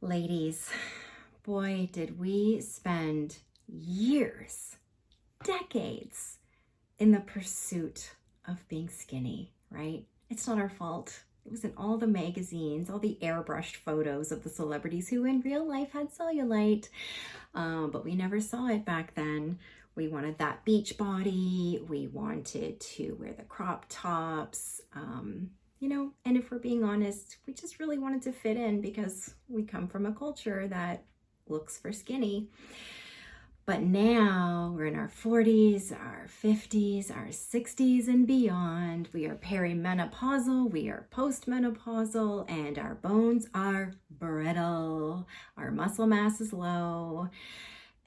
Ladies, boy, did we spend years, decades in the pursuit of being skinny, right? It's not our fault. It was in all the magazines, all the airbrushed photos of the celebrities who in real life had cellulite, but we never saw it back then. We wanted that beach body. We wanted to wear the crop tops. And if we're being honest, we just really wanted to fit in because we come from a culture that looks for skinny. But now we're in our 40s, our 50s, our 60s and beyond. We are perimenopausal, we are post-menopausal, and our bones are brittle. Our muscle mass is low.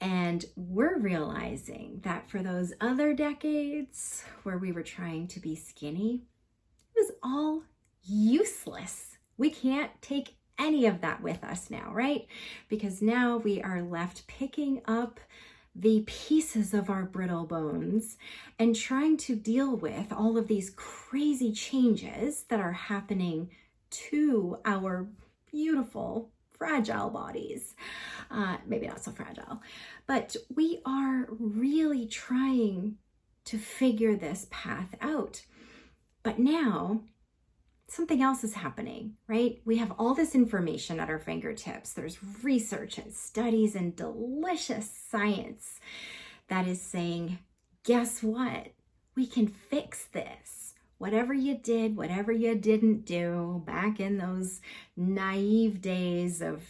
And we're realizing that for those other decades where we were trying to be skinny, it was all useless. We can't take any of that with us now, right? Because now we are left picking up the pieces of our brittle bones and trying to deal with all of these crazy changes that are happening to our beautiful, fragile bodies. Maybe not so fragile, but we are really trying to figure this path out. But now something else is happening, right? We have all this information at our fingertips. There's research and studies and delicious science that is saying, guess what? We can fix this. Whatever you did, whatever you didn't do back in those naive days of,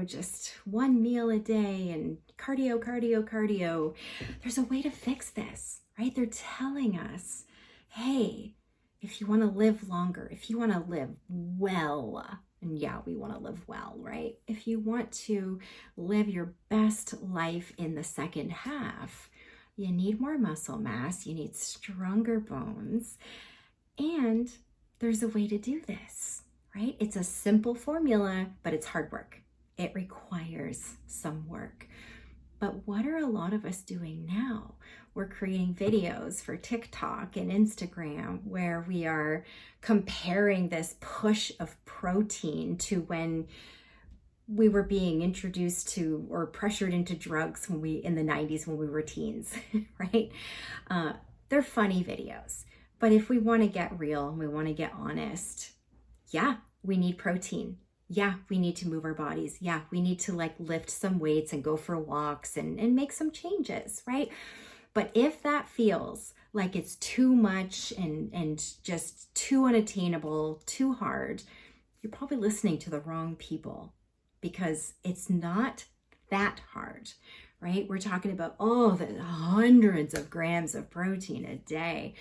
just one meal a day and cardio, there's a way to fix this, right? They're telling us, hey, if you want to live longer, if you want to live well, and yeah, we want to live well, right? If you want to live your best life in the second half, you need more muscle mass, you need stronger bones, and there's a way to do this, right? It's a simple formula, but it's hard work. It requires some work. But what are a lot of us doing now? We're creating videos for TikTok and Instagram where we are comparing this push of protein to when we were being introduced to or pressured into drugs in the 90s when we were teens, right? They're funny videos. But if we want to get real and we want to get honest, yeah, we need protein. Yeah, we need to move our bodies. Yeah, we need to lift some weights and go for walks and make some changes, right? But if that feels like it's too much and just too unattainable, too hard, you're probably listening to the wrong people because it's not that hard, right? We're talking about, the hundreds of grams of protein a day.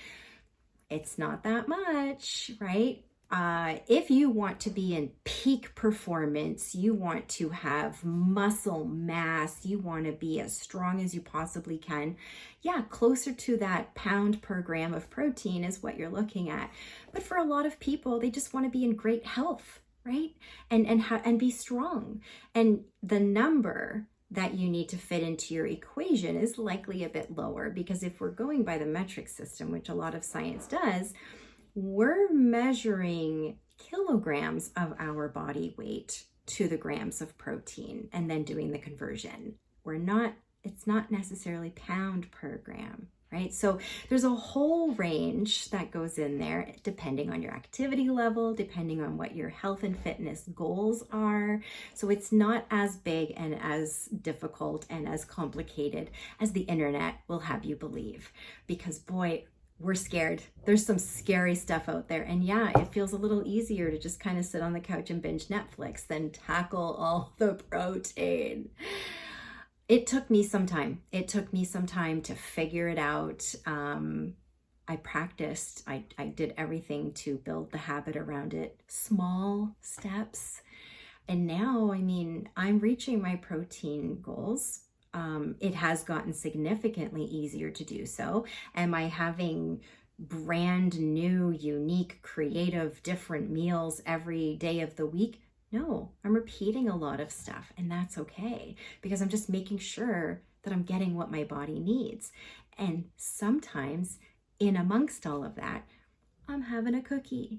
It's not that much, right? If you want to be in peak performance, you want to have muscle mass, you want to be as strong as you possibly can, yeah, closer to that pound per gram of protein is what you're looking at. But for a lot of people, they just want to be in great health, right? And be strong. And the number that you need to fit into your equation is likely a bit lower because if we're going by the metric system, which a lot of science does, we're measuring kilograms of our body weight to the grams of protein and then doing the conversion. It's not necessarily pound per gram, right? So there's a whole range that goes in there depending on your activity level, depending on what your health and fitness goals are. So it's not as big and as difficult and as complicated as the internet will have you believe, because boy, we're scared. There's some scary stuff out there. And yeah, it feels a little easier to just kind of sit on the couch and binge Netflix than tackle all the protein. It took me some time. It took me some time to figure it out. I practiced. I did everything to build the habit around it. Small steps. And now, I'm reaching my protein goals. It has gotten significantly easier to do so. Am I having brand new, unique, creative, different meals every day of the week? No, I'm repeating a lot of stuff, and that's okay because I'm just making sure that I'm getting what my body needs. And sometimes in amongst all of that, I'm having a cookie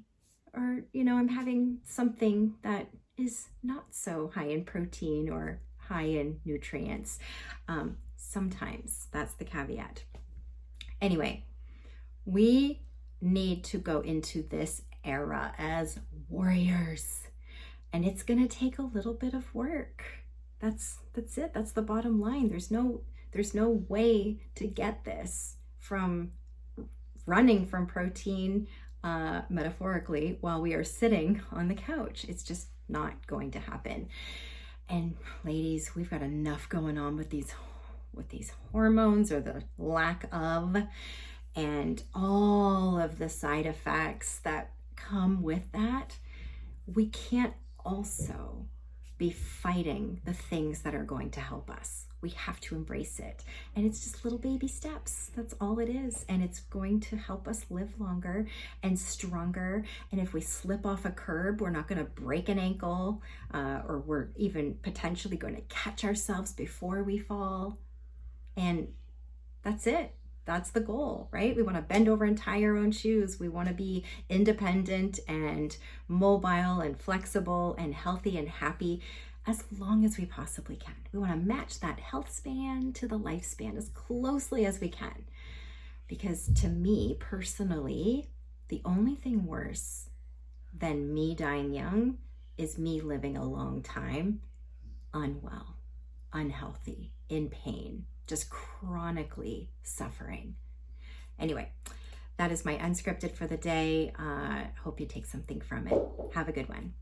or, I'm having something that is not so high in protein or high in nutrients. Sometimes that's the caveat. Anyway, we need to go into this era as warriors, and it's going to take a little bit of work. That's it. That's the bottom line. There's no way to get this from running from protein metaphorically while we are sitting on the couch. It's just not going to happen. And ladies, we've got enough going on with these hormones, or the lack of, and all of the side effects that come with that. We can't also be fighting the things that are going to help us. We have to embrace it. And it's just little baby steps. That's all it is. And it's going to help us live longer and stronger. And if we slip off a curb, we're not going to break an ankle, or we're even potentially going to catch ourselves before we fall. And that's it. That's the goal, right? We want to bend over and tie our own shoes. We want to be independent and mobile and flexible and healthy and happy as long as we possibly can. We want to match that health span to the lifespan as closely as we can. Because to me personally, the only thing worse than me dying young is me living a long time unwell, unhealthy, in pain, just chronically suffering. Anyway, that is my unscripted for the day. Hope you take something from it. Have a good one.